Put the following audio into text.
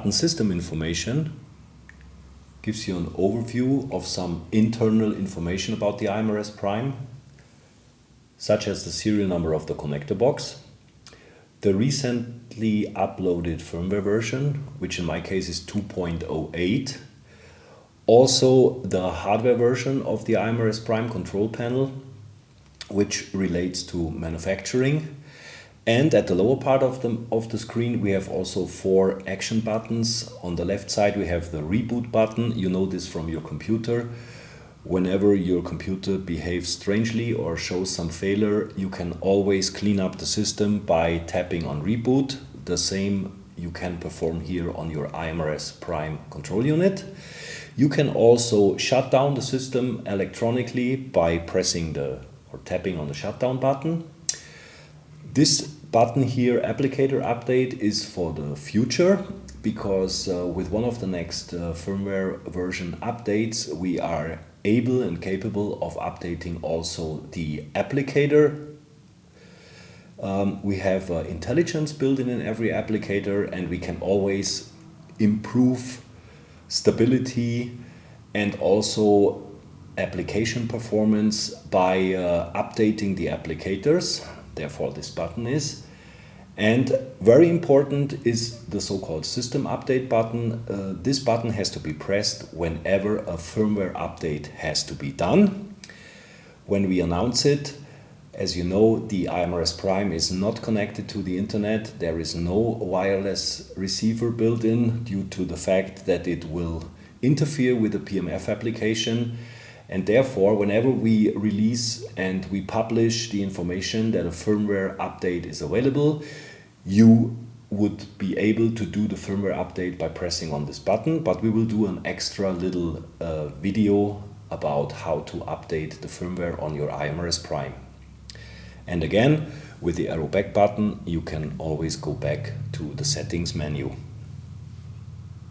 button system information gives you an overview of some internal information about the iMRS Prime, such as the serial number of the connector box, the recently uploaded firmware version, which in my case is 2.08, also the hardware version of the iMRS Prime control panel, which relates to manufacturing. And at the lower part of the screen we have also 4 action buttons. On the left side we have the reboot button. You know this from your computer. Whenever your computer behaves strangely or shows some failure, you can always clean up the system by tapping on reboot. The same you can perform here on your iMRS Prime control unit. You can also shut down the system electronically by pressing or tapping on the shutdown button. This button here, applicator update, is for the future, because with one of the next firmware version updates we are able and capable of updating also the applicator. We have intelligence built in every applicator, and we can always improve stability and also application performance by updating the applicators. Therefore this button is. And very important is the so-called system update button. This button has to be pressed whenever a firmware update has to be done. When we announce it, as you know, the iMRS Prime is not connected to the internet. There is no wireless receiver built in due to the fact that it will interfere with the PMF application. And therefore, whenever we release and we publish the information that a firmware update is available, you would be able to do the firmware update by pressing on this button. But we will do an extra little video about how to update the firmware on your iMRS Prime. And again, with the arrow back button, you can always go back to the settings menu.